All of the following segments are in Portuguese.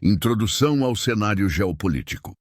Introdução ao cenário geopolítico.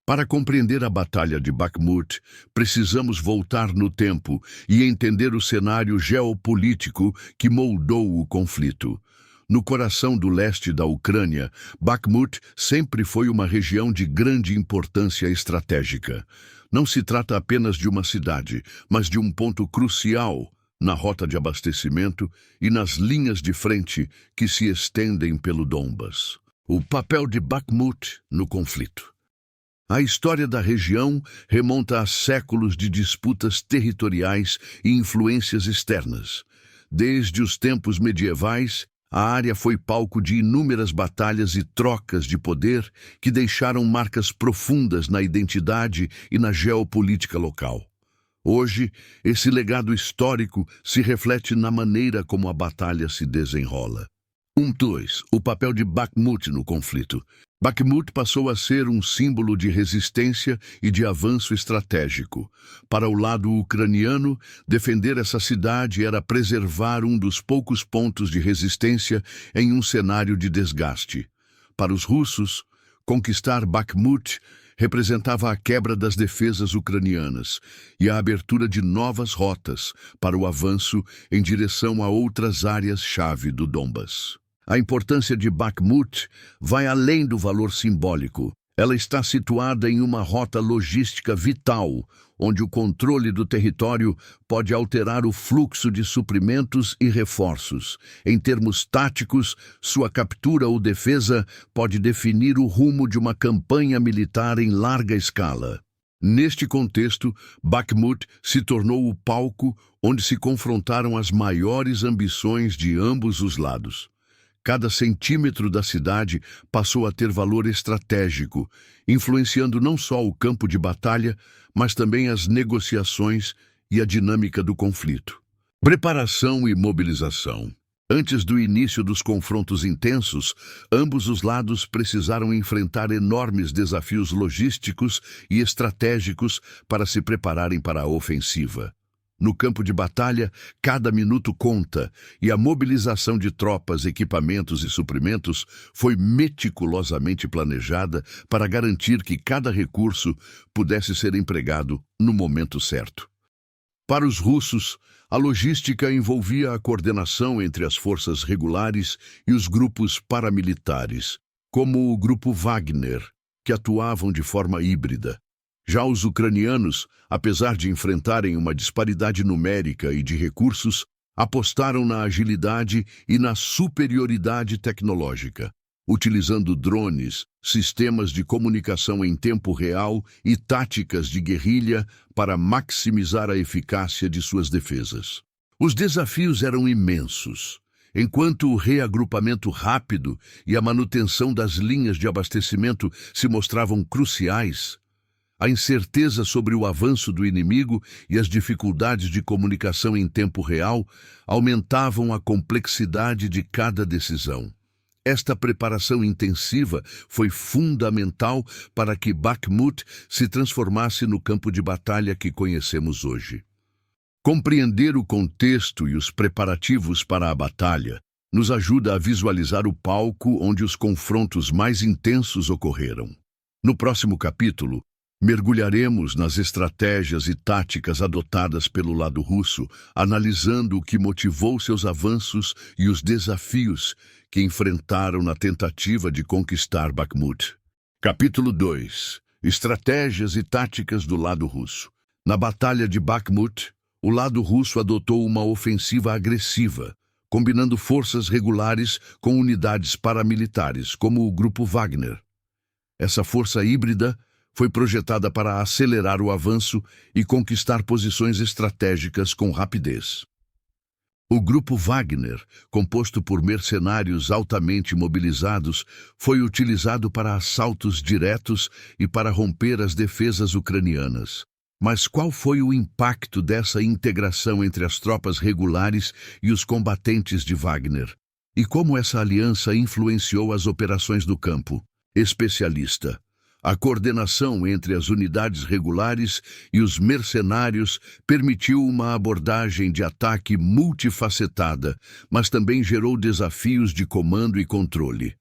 Para compreender a Batalha de Bakhmut, precisamos voltar no tempo e entender o cenário geopolítico que moldou o conflito. No coração do leste da Ucrânia, Bakhmut sempre foi uma região de grande importância estratégica. Não se trata apenas de uma cidade, mas de um ponto crucial na rota de abastecimento e nas linhas de frente que se estendem pelo Donbas. O papel de Bakhmut no conflito. A história da região remonta a séculos de disputas territoriais e influências externas. Desde os tempos medievais, a área foi palco de inúmeras batalhas e trocas de poder que deixaram marcas profundas na identidade e na geopolítica local. Hoje, esse legado histórico se reflete na maneira como a batalha se desenrola. 2. O papel de Bakhmut no conflito. Bakhmut passou a ser um símbolo de resistência e de avanço estratégico. Para o lado ucraniano, defender essa cidade era preservar um dos poucos pontos de resistência em um cenário de desgaste. Para os russos, conquistar Bakhmut representava a quebra das defesas ucranianas e a abertura de novas rotas para o avanço em direção a outras áreas-chave do Donbas. A importância de Bakhmut vai além do valor simbólico. Ela está situada em uma rota logística vital, onde o controle do território pode alterar o fluxo de suprimentos e reforços. Em termos táticos, sua captura ou defesa pode definir o rumo de uma campanha militar em larga escala. Neste contexto, Bakhmut se tornou o palco onde se confrontaram as maiores ambições de ambos os lados. Cada centímetro da cidade passou a ter valor estratégico, influenciando não só o campo de batalha, mas também as negociações e a dinâmica do conflito. Preparação e mobilização. Antes do início dos confrontos intensos, ambos os lados precisaram enfrentar enormes desafios logísticos e estratégicos para se prepararem para a ofensiva. No campo de batalha, cada minuto conta, e a mobilização de tropas, equipamentos e suprimentos foi meticulosamente planejada para garantir que cada recurso pudesse ser empregado no momento certo. Para os russos, a logística envolvia a coordenação entre as forças regulares e os grupos paramilitares, como o Grupo Wagner, que atuavam de forma híbrida. Já os ucranianos, apesar de enfrentarem uma disparidade numérica e de recursos, apostaram na agilidade e na superioridade tecnológica, utilizando drones, sistemas de comunicação em tempo real e táticas de guerrilha para maximizar a eficácia de suas defesas. Os desafios eram imensos. Enquanto o reagrupamento rápido e a manutenção das linhas de abastecimento se mostravam cruciais, a incerteza sobre o avanço do inimigo e as dificuldades de comunicação em tempo real aumentavam a complexidade de cada decisão. Esta preparação intensiva foi fundamental para que Bakhmut se transformasse no campo de batalha que conhecemos hoje. Compreender o contexto e os preparativos para a batalha nos ajuda a visualizar o palco onde os confrontos mais intensos ocorreram. No próximo capítulo, mergulharemos nas estratégias e táticas adotadas pelo lado russo, analisando o que motivou seus avanços e os desafios que enfrentaram na tentativa de conquistar Bakhmut. Capítulo 2. Estratégias e táticas do lado russo. Na Batalha de Bakhmut, o lado russo adotou uma ofensiva agressiva, combinando forças regulares com unidades paramilitares, como o Grupo Wagner. Essa força híbrida foi projetada para acelerar o avanço e conquistar posições estratégicas com rapidez. O Grupo Wagner, composto por mercenários altamente mobilizados, foi utilizado para assaltos diretos e para romper as defesas ucranianas. Mas qual foi o impacto dessa integração entre as tropas regulares e os combatentes de Wagner? E como essa aliança influenciou as operações do campo? Especialista. A coordenação entre as unidades regulares e os mercenários permitiu uma abordagem de ataque multifacetada, mas também gerou desafios de comando e controle.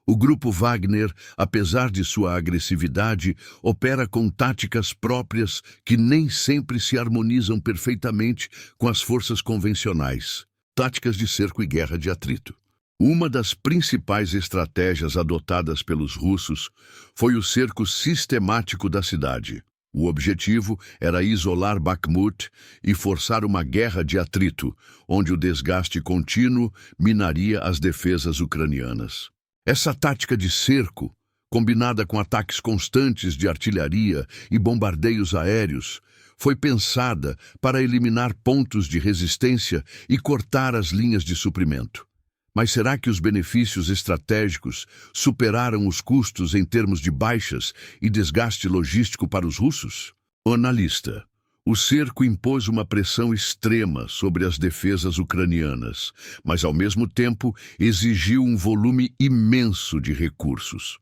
O grupo Wagner, apesar de sua agressividade, opera com táticas próprias que nem sempre se harmonizam perfeitamente com as forças convencionais. Táticas de cerco e guerra de atrito. Uma das principais estratégias adotadas pelos russos foi o cerco sistemático da cidade. O objetivo era isolar Bakhmut e forçar uma guerra de atrito, onde o desgaste contínuo minaria as defesas ucranianas. Essa tática de cerco, combinada com ataques constantes de artilharia e bombardeios aéreos, foi pensada para eliminar pontos de resistência e cortar as linhas de suprimento. Mas será que os benefícios estratégicos superaram os custos em termos de baixas e desgaste logístico para os russos? Analista. O cerco impôs uma pressão extrema sobre as defesas ucranianas, mas ao mesmo tempo exigiu um volume imenso de recursos.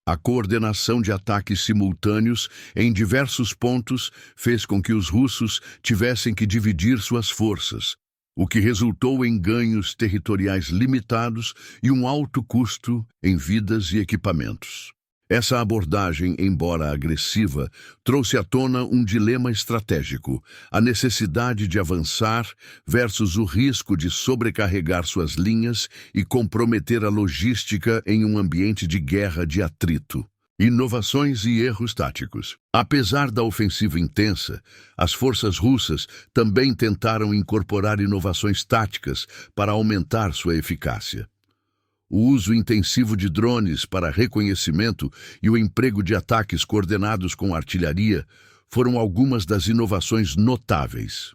A coordenação de ataques simultâneos em diversos pontos fez com que os russos tivessem que dividir suas forças, o que resultou em ganhos territoriais limitados e um alto custo em vidas e equipamentos. Essa abordagem, embora agressiva, trouxe à tona um dilema estratégico: a necessidade de avançar versus o risco de sobrecarregar suas linhas e comprometer a logística em um ambiente de guerra de atrito. Inovações e erros táticos. Apesar da ofensiva intensa, as forças russas também tentaram incorporar inovações táticas para aumentar sua eficácia. O uso intensivo de drones para reconhecimento e o emprego de ataques coordenados com artilharia foram algumas das inovações notáveis.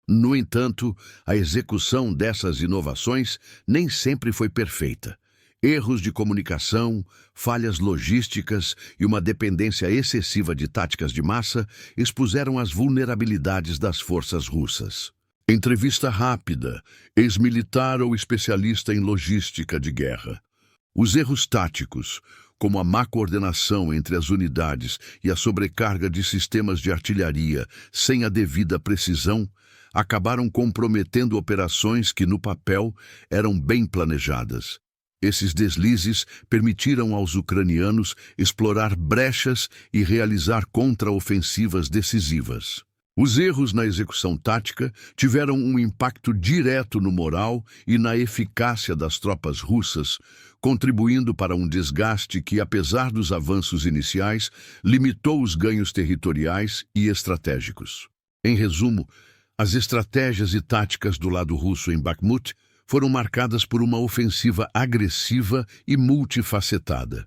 No entanto, a execução dessas inovações nem sempre foi perfeita. Erros de comunicação, falhas logísticas e uma dependência excessiva de táticas de massa expuseram as vulnerabilidades das forças russas. Entrevista rápida, ex-militar ou especialista em logística de guerra. Os erros táticos, como a má coordenação entre as unidades e a sobrecarga de sistemas de artilharia sem a devida precisão, acabaram comprometendo operações que, no papel, eram bem planejadas. Esses deslizes permitiram aos ucranianos explorar brechas e realizar contraofensivas decisivas. Os erros na execução tática tiveram um impacto direto no moral e na eficácia das tropas russas, contribuindo para um desgaste que, apesar dos avanços iniciais, limitou os ganhos territoriais e estratégicos. Em resumo, as estratégias e táticas do lado russo em Bakhmut foram marcadas por uma ofensiva agressiva e multifacetada.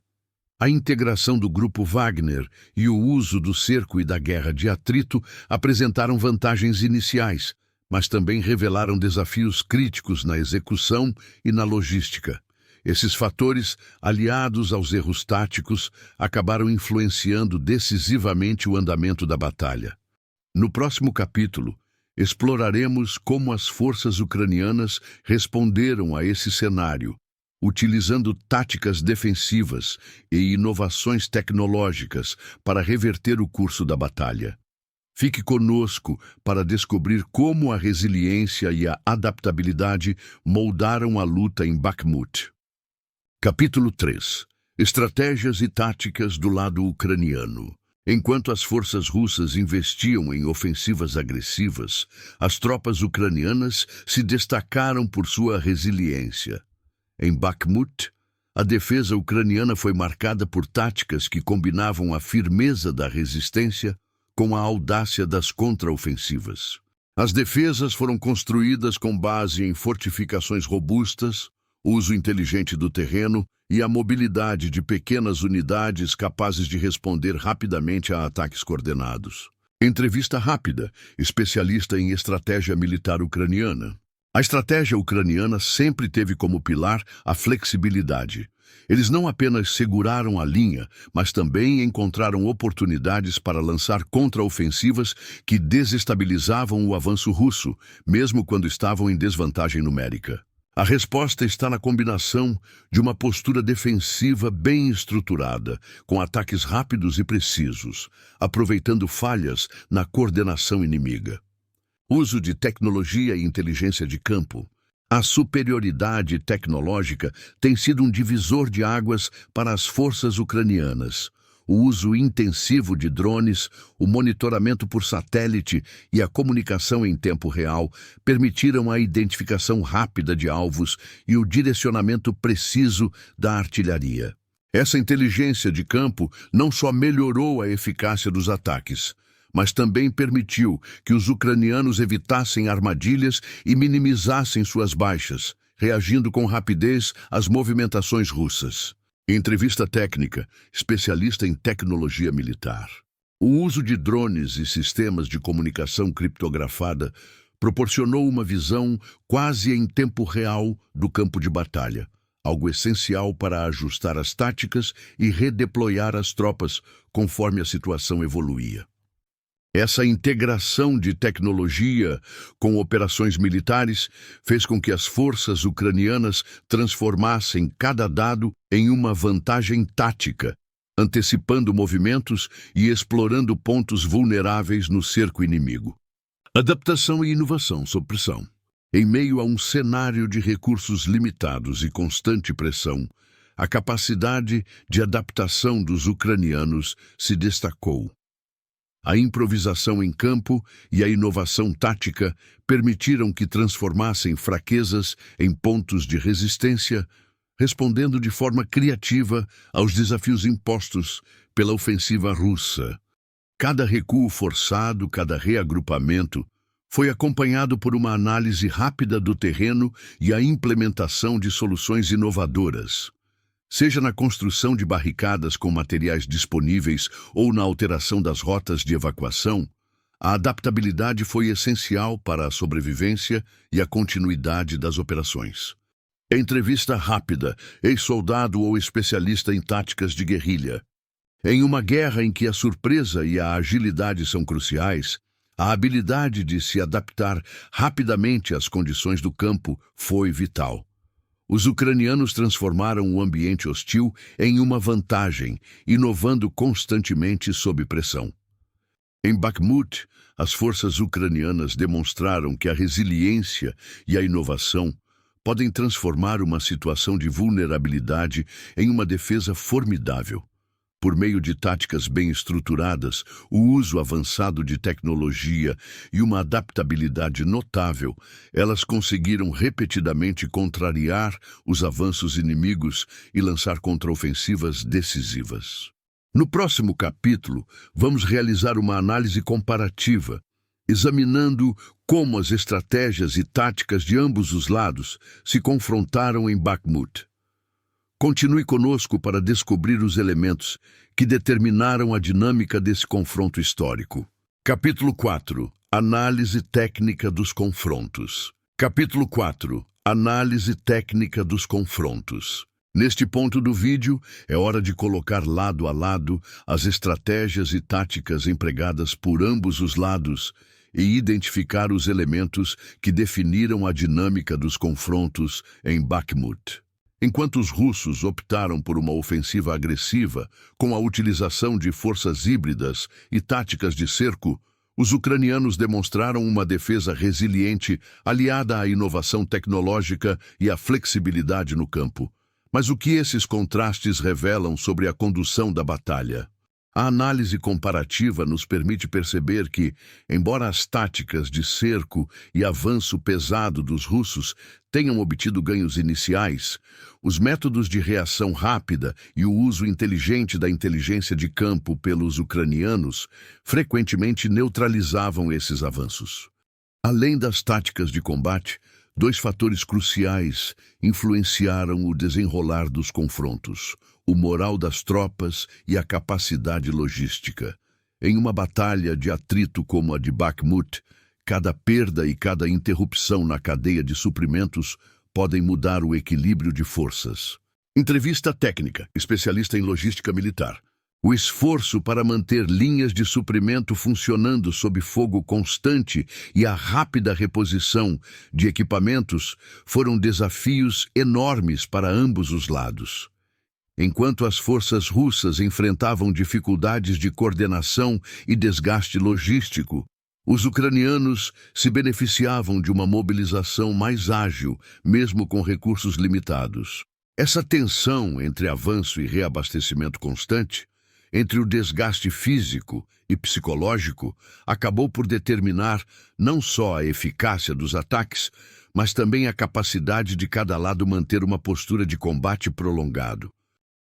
A integração do grupo Wagner e o uso do cerco e da guerra de atrito apresentaram vantagens iniciais, mas também revelaram desafios críticos na execução e na logística. Esses fatores, aliados aos erros táticos, acabaram influenciando decisivamente o andamento da batalha. No próximo capítulo, exploraremos como as forças ucranianas responderam a esse cenário, utilizando táticas defensivas e inovações tecnológicas para reverter o curso da batalha. Fique conosco para descobrir como a resiliência e a adaptabilidade moldaram a luta em Bakhmut. Capítulo 3. Estratégias e táticas do lado ucraniano. Enquanto as forças russas investiam em ofensivas agressivas, as tropas ucranianas se destacaram por sua resiliência. Em Bakhmut, a defesa ucraniana foi marcada por táticas que combinavam a firmeza da resistência com a audácia das contraofensivas. As defesas foram construídas com base em fortificações robustas, uso inteligente do terreno e a mobilidade de pequenas unidades capazes de responder rapidamente a ataques coordenados. Entrevista rápida, especialista em estratégia militar ucraniana. A estratégia ucraniana sempre teve como pilar a flexibilidade. Eles não apenas seguraram a linha, mas também encontraram oportunidades para lançar contraofensivas que desestabilizavam o avanço russo, mesmo quando estavam em desvantagem numérica. A resposta está na combinação de uma postura defensiva bem estruturada, com ataques rápidos e precisos, aproveitando falhas na coordenação inimiga. Uso de tecnologia e inteligência de campo. A superioridade tecnológica tem sido um divisor de águas para as forças ucranianas. O uso intensivo de drones, o monitoramento por satélite e a comunicação em tempo real permitiram a identificação rápida de alvos e o direcionamento preciso da artilharia. Essa inteligência de campo não só melhorou a eficácia dos ataques, mas também permitiu que os ucranianos evitassem armadilhas e minimizassem suas baixas, reagindo com rapidez às movimentações russas. Entrevista técnica, especialista em tecnologia militar. O uso de drones e sistemas de comunicação criptografada proporcionou uma visão quase em tempo real do campo de batalha, algo essencial para ajustar as táticas e redeployar as tropas conforme a situação evoluía. Essa integração de tecnologia com operações militares fez com que as forças ucranianas transformassem cada dado em uma vantagem tática, antecipando movimentos e explorando pontos vulneráveis no cerco inimigo. Adaptação e inovação sob pressão. Em meio a um cenário de recursos limitados e constante pressão, a capacidade de adaptação dos ucranianos se destacou. A improvisação em campo e a inovação tática permitiram que transformassem fraquezas em pontos de resistência, respondendo de forma criativa aos desafios impostos pela ofensiva russa. Cada recuo forçado, cada reagrupamento, foi acompanhado por uma análise rápida do terreno e a implementação de soluções inovadoras. Seja na construção de barricadas com materiais disponíveis ou na alteração das rotas de evacuação, a adaptabilidade foi essencial para a sobrevivência e a continuidade das operações. Entrevista rápida, ex-soldado ou especialista em táticas de guerrilha. Em uma guerra em que a surpresa e a agilidade são cruciais, a habilidade de se adaptar rapidamente às condições do campo foi vital. Os ucranianos transformaram o ambiente hostil em uma vantagem, inovando constantemente sob pressão. Em Bakhmut, as forças ucranianas demonstraram que a resiliência e a inovação podem transformar uma situação de vulnerabilidade em uma defesa formidável. Por meio de táticas bem estruturadas, o uso avançado de tecnologia e uma adaptabilidade notável, elas conseguiram repetidamente contrariar os avanços inimigos e lançar contraofensivas decisivas. No próximo capítulo, vamos realizar uma análise comparativa, examinando como as estratégias e táticas de ambos os lados se confrontaram em Bakhmut. Continue conosco para descobrir os elementos que determinaram a dinâmica desse confronto histórico. Capítulo 4. Análise técnica dos confrontos. Capítulo 4. Análise técnica dos confrontos. Neste ponto do vídeo, é hora de colocar lado a lado as estratégias e táticas empregadas por ambos os lados e identificar os elementos que definiram a dinâmica dos confrontos em Bakhmut. Enquanto os russos optaram por uma ofensiva agressiva, com a utilização de forças híbridas e táticas de cerco, os ucranianos demonstraram uma defesa resiliente aliada à inovação tecnológica e à flexibilidade no campo. Mas o que esses contrastes revelam sobre a condução da batalha? A análise comparativa nos permite perceber que, embora as táticas de cerco e avanço pesado dos russos tenham obtido ganhos iniciais, os métodos de reação rápida e o uso inteligente da inteligência de campo pelos ucranianos frequentemente neutralizavam esses avanços. Além das táticas de combate, dois fatores cruciais influenciaram o desenrolar dos confrontos: o moral das tropas e a capacidade logística. Em uma batalha de atrito como a de Bakhmut, cada perda e cada interrupção na cadeia de suprimentos podem mudar o equilíbrio de forças. Entrevista técnica, especialista em logística militar. O esforço para manter linhas de suprimento funcionando sob fogo constante e a rápida reposição de equipamentos foram desafios enormes para ambos os lados. Enquanto as forças russas enfrentavam dificuldades de coordenação e desgaste logístico, Os ucranianos se beneficiavam de uma mobilização mais ágil, mesmo com recursos limitados. Essa tensão entre avanço e reabastecimento constante, entre o desgaste físico e psicológico, acabou por determinar não só a eficácia dos ataques, mas também a capacidade de cada lado manter uma postura de combate prolongado.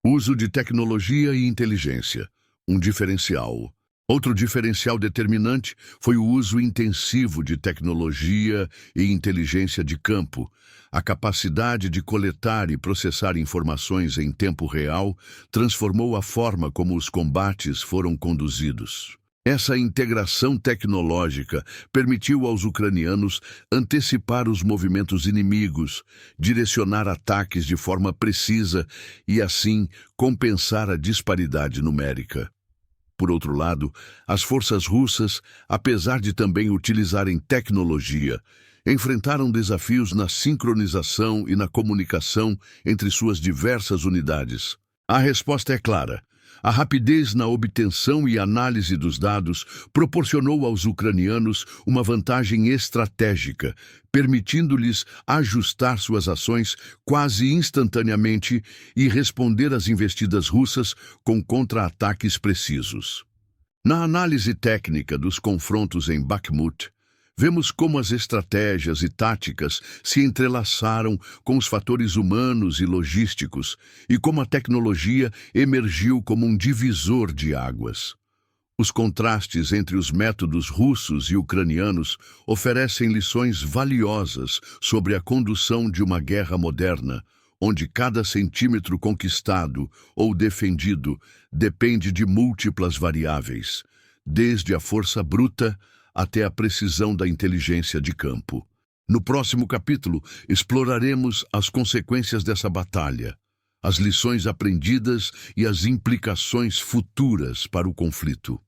Uso de tecnologia e inteligência, um diferencial. Outro diferencial determinante foi o uso intensivo de tecnologia e inteligência de campo. A capacidade de coletar e processar informações em tempo real transformou a forma como os combates foram conduzidos. Essa integração tecnológica permitiu aos ucranianos antecipar os movimentos inimigos, direcionar ataques de forma precisa e, assim, compensar a disparidade numérica. Por outro lado, as forças russas, apesar de também utilizarem tecnologia, enfrentaram desafios na sincronização e na comunicação entre suas diversas unidades. A resposta é clara. A rapidez na obtenção e análise dos dados proporcionou aos ucranianos uma vantagem estratégica, permitindo-lhes ajustar suas ações quase instantaneamente e responder às investidas russas com contra-ataques precisos. Na análise técnica dos confrontos em Bakhmut, vemos como as estratégias e táticas se entrelaçaram com os fatores humanos e logísticos e como a tecnologia emergiu como um divisor de águas. Os contrastes entre os métodos russos e ucranianos oferecem lições valiosas sobre a condução de uma guerra moderna, onde cada centímetro conquistado ou defendido depende de múltiplas variáveis, desde a força bruta até a precisão da inteligência de campo. No próximo capítulo, exploraremos as consequências dessa batalha, as lições aprendidas e as implicações futuras para o conflito.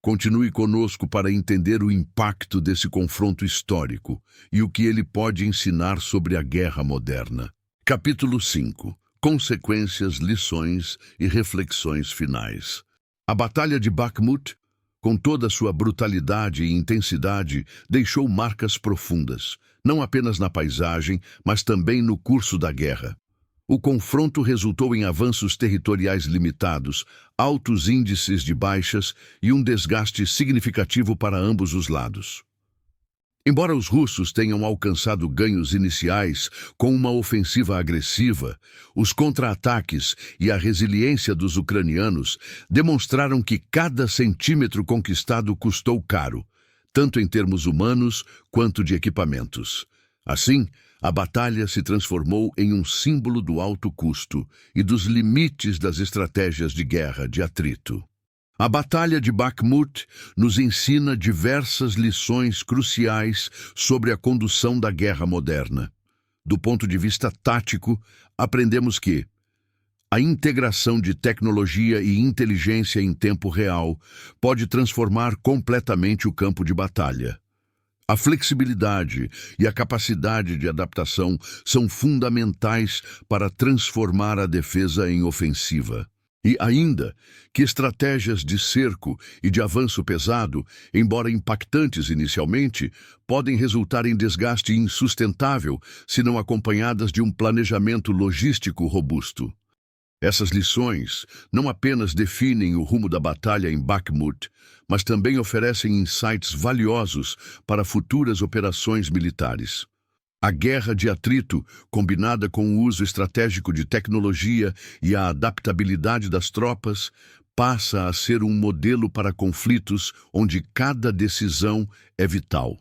Continue conosco para entender o impacto desse confronto histórico e o que ele pode ensinar sobre a guerra moderna. Capítulo 5. Consequências, lições e reflexões finais. A Batalha de Bakhmut, com toda a sua brutalidade e intensidade, deixou marcas profundas, não apenas na paisagem, mas também no curso da guerra. O confronto resultou em avanços territoriais limitados, altos índices de baixas e um desgaste significativo para ambos os lados. Embora os russos tenham alcançado ganhos iniciais com uma ofensiva agressiva, os contra-ataques e a resiliência dos ucranianos demonstraram que cada centímetro conquistado custou caro, tanto em termos humanos quanto de equipamentos. Assim, a batalha se transformou em um símbolo do alto custo e dos limites das estratégias de guerra de atrito. A Batalha de Bakhmut nos ensina diversas lições cruciais sobre a condução da guerra moderna. Do ponto de vista tático, aprendemos que a integração de tecnologia e inteligência em tempo real pode transformar completamente o campo de batalha. A flexibilidade e a capacidade de adaptação são fundamentais para transformar a defesa em ofensiva. E ainda que estratégias de cerco e de avanço pesado, embora impactantes inicialmente, podem resultar em desgaste insustentável se não acompanhadas de um planejamento logístico robusto. Essas lições não apenas definem o rumo da batalha em Bakhmut, mas também oferecem insights valiosos para futuras operações militares. A guerra de atrito, combinada com o uso estratégico de tecnologia e a adaptabilidade das tropas, passa a ser um modelo para conflitos onde cada decisão é vital.